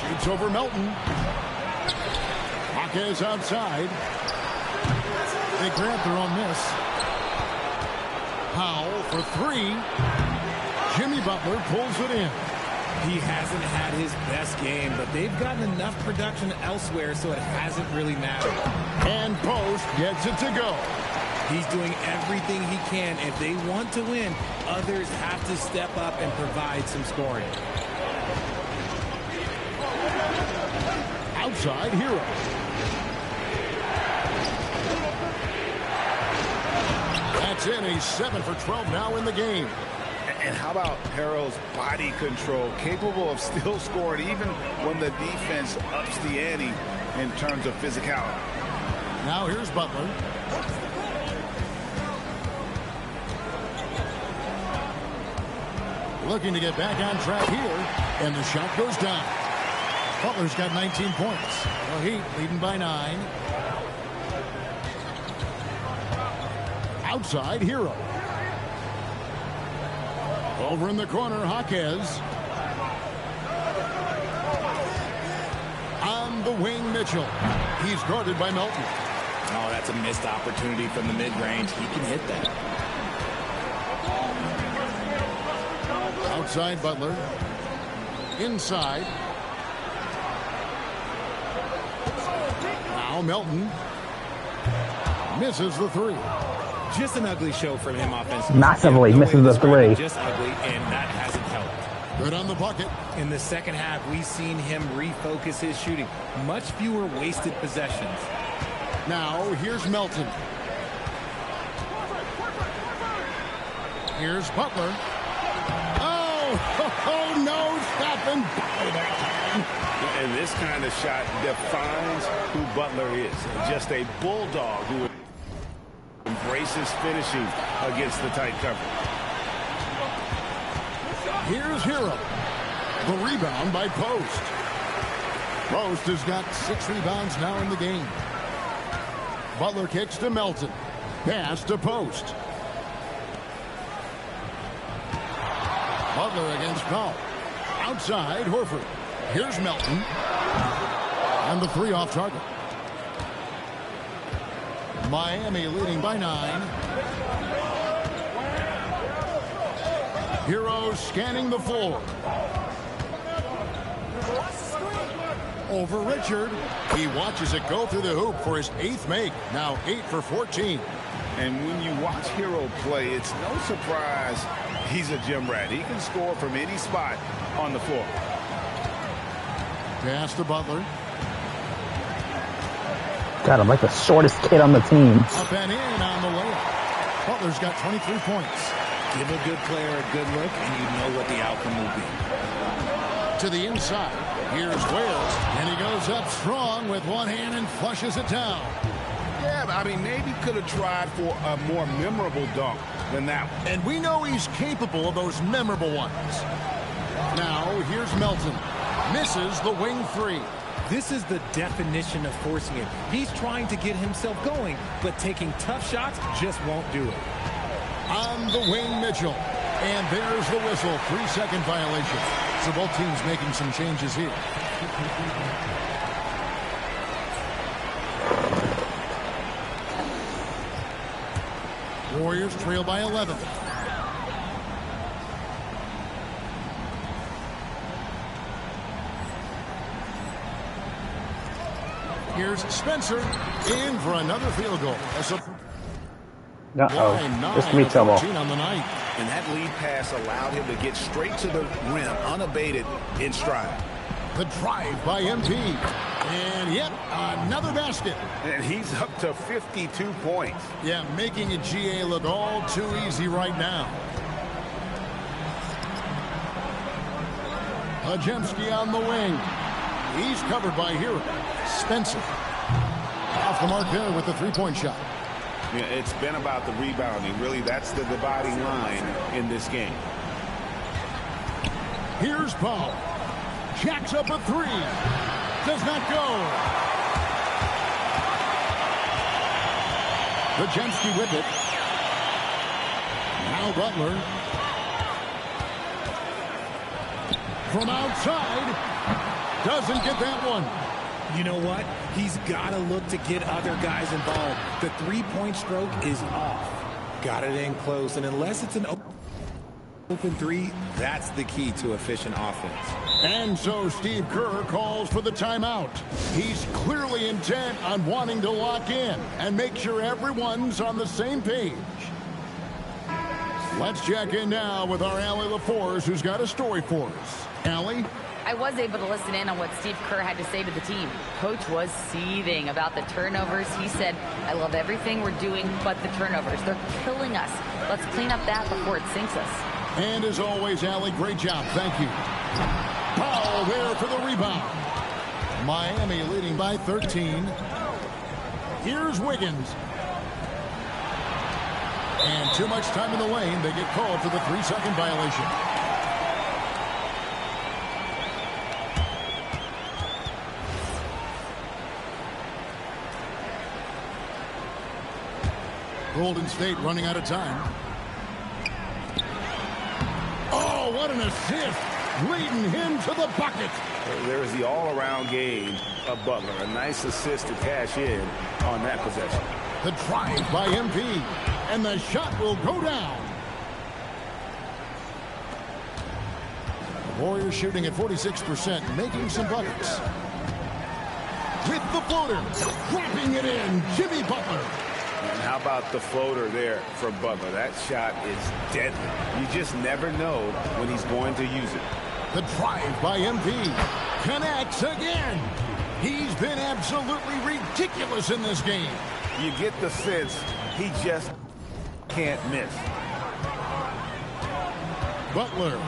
Shoots over Melton. Hawkes outside. They grab their own miss. Powell for 3. Jimmy Butler pulls it in. He hasn't had his best game, but they've gotten enough production elsewhere, so it hasn't really mattered. And Post gets it to go. He's doing everything he can. If they want to win, others have to step up and provide some scoring. Outside, Hero. That's in. He's 7 for 12 now in the game. And how about Harrell's body control, capable of still scoring even when the defense ups the ante in terms of physicality. Now here's Butler. Looking to get back on track here, and the shot goes down. Butler's got 19 points. The Heat leading by 9. Outside, Hero. Over in the corner, Hawkes. On the wing, Mitchell. He's guarded by Melton. Oh, that's a missed opportunity from the mid-range. He can hit that. Outside, Butler. Inside. Now Melton. Misses the 3. Just an ugly show from him offensively. Massively misses the 3. Just ugly, and that hasn't helped. Good on the bucket. In the second half, we've seen him refocus his shooting. Much fewer wasted possessions. Now, here's Melton. Here's Butler. Oh, no, stopping by that time. And this kind of shot defines who Butler is. Just a bulldog who embraces finishing against the tight cover. Here's Hero. The rebound by Post. Post has got 6 rebounds now in the game. Butler kicks to Melton. Pass to Post. Butler against Powell. Outside, Horford. Here's Melton. And the 3 off target. Miami leading by 9. Hero scanning the floor. Over Richard. He watches it go through the hoop for his 8th make. Now 8 for 14. And when you watch Hero play, it's no surprise he's a gym rat. He can score from any spot on the floor. Pass to Butler. God, I'm like the shortest kid on the team. Up and in on the layup. Butler's got 23 points. Give a good player a good look, and you know what the outcome will be. To the inside. Here's Ware, and he goes up strong with one hand and flushes it down. Yeah, but I mean, maybe could have tried for a more memorable dunk than that one. And we know he's capable of those memorable ones. Now, here's Melton. Misses the wing three. This is the definition of forcing it. He's trying to get himself going, but taking tough shots just won't do it. On the wing, Mitchell. And there's the whistle. 3-second violation. So both teams making some changes here. Warriors trail by 11. Here's Spencer in for another field goal. This can be trouble. On the night. And that lead pass allowed him to get straight to the rim, unabated in stride. The drive by MP. And yep, another basket. And he's up to 52 points. Yeah, making a GA look all too easy right now. Hajemski on the wing. He's covered by Hero. Spencer. Off the mark there with the three-point shot. Yeah, it's been about the rebounding. Really, that's the dividing line in this game. Here's Paul. Jacks up a three. Does not go. Hajemski with it. Now Butler. From outside. Doesn't get that one. You know what? He's got to look to get other guys involved. The three-point stroke is off. Got it in close, and unless it's an open three, that's the key to efficient offense. And so Steve Kerr calls for the timeout. He's clearly intent on wanting to lock in and make sure everyone's on the same page. Let's check in now with our Allie LaForce, who's got a story for us. Allie? I was able to listen in on what Steve Kerr had to say to the team. Coach was seething about the turnovers. He said, I love everything we're doing but the turnovers. They're killing us. Let's clean up that before it sinks us. And as always, Allie, great job. Thank you. Powell there for the rebound. Miami leading by 13. Here's Wiggins. And too much time in the lane. They get called for the 3-second violation. Golden State running out of time. Oh, what an assist. Leading him to the bucket. There is the all-around game of Butler. A nice assist to cash in on that possession. The drive by MP. And the shot will go down. The Warriors shooting at 46%, making some buckets. With the floater. Dropping it in. Jimmy Butler. And how about the floater there from Butler? That shot is deadly. You just never know when he's going to use it. The drive by MP. Connects again. He's been absolutely ridiculous in this game. You get the sense he just can't miss. Butler.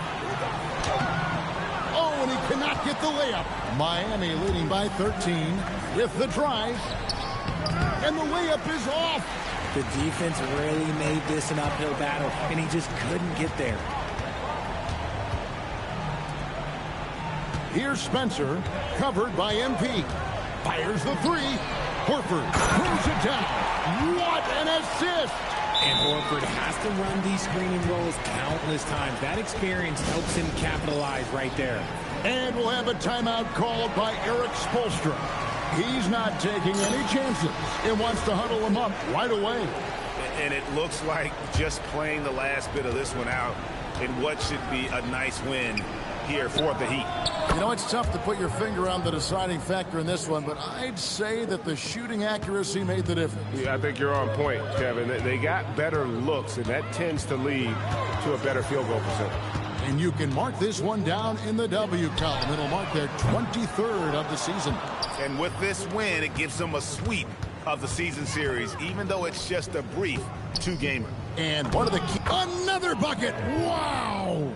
Oh, and he cannot get the layup. Miami leading by 13 with the drive. And the layup is off. The defense really made this an uphill battle, and he just couldn't get there. Here's Spencer, covered by MP. Fires the three. Horford throws it down. What an assist! And Horford has to run these screening rolls countless times. That experience helps him capitalize right there. And we'll have a timeout called by Eric Spoelstra. He's not taking any chances. He wants to huddle him up right away. And it looks like just playing the last bit of this one out in what should be a nice win here for the Heat. You know, it's tough to put your finger on the deciding factor in this one, but I'd say that the shooting accuracy made the difference. Yeah, I think you're on point, Kevin. They got better looks, and that tends to lead to a better field goal percentage. And you can mark this one down in the W column. It'll mark their 23rd of the season. And with this win, it gives them a sweep of the season series, even though it's just a brief two-gamer. And one of the key, another bucket. Wow.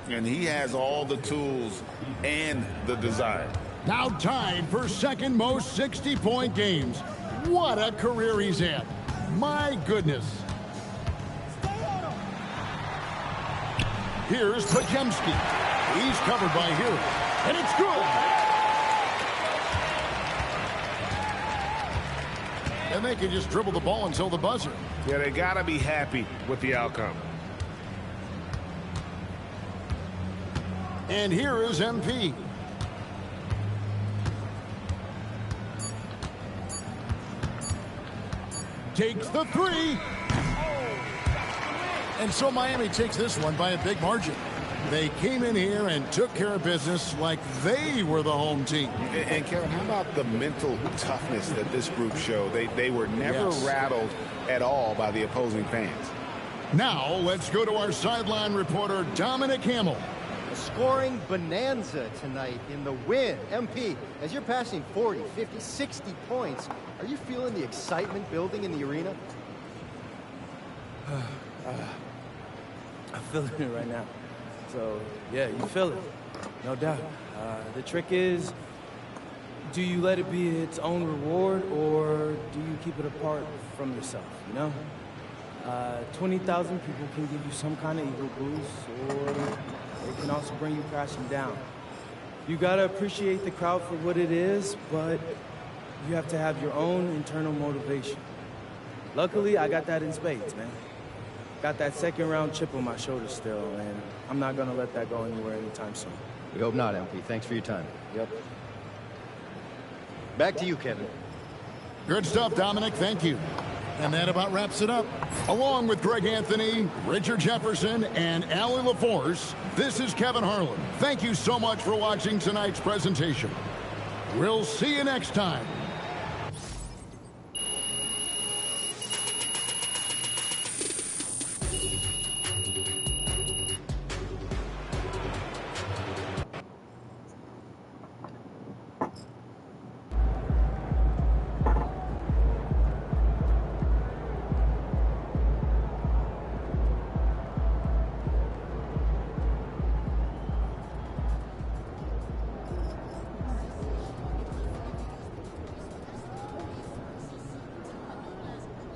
And he has all the tools and the desire. Now tied for second most 60-point games. What a career he's had. My goodness. Here's Pajemski. He's covered by Hill. And it's good. And they can just dribble the ball until the buzzer. Yeah, they got to be happy with the outcome. And here is MP. Takes the three. And so Miami takes this one by a big margin. They came in here and took care of business like they were the home team. And Kevin, how about the mental toughness that this group showed? They were never rattled at all by the opposing fans. Now let's go to our sideline reporter, Dominic Hamill. A scoring bonanza tonight in the win. MP, as you're passing 40, 50, 60 points, are you feeling the excitement building in the arena? I'm feeling it right now. So, yeah, you feel it, no doubt. The trick is, do you let it be its own reward, or do you keep it apart from yourself, you know? 20,000 people can give you some kind of ego boost, or it can also bring you crashing down. You gotta appreciate the crowd for what it is, but you have to have your own internal motivation. Luckily, I got that in spades, man. Got that second round chip on my shoulder still, and I'm not gonna let that go anywhere anytime soon. We hope not, MP. Thanks for your time. Yep. Back to you, Kevin. Good stuff, Dominic. Thank you. And that about wraps it up. Along with Greg Anthony, Richard Jefferson, and Allie LaForce, this is Kevin Harlan. Thank you so much for watching tonight's presentation. We'll see you next time.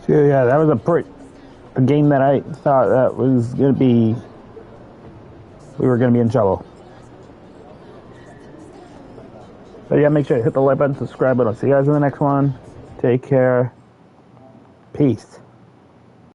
So yeah, that was a game that I thought that was gonna be, we were gonna be in trouble. But yeah, make sure to hit the like button, subscribe button. I'll see you guys in the next one. Take care. Peace.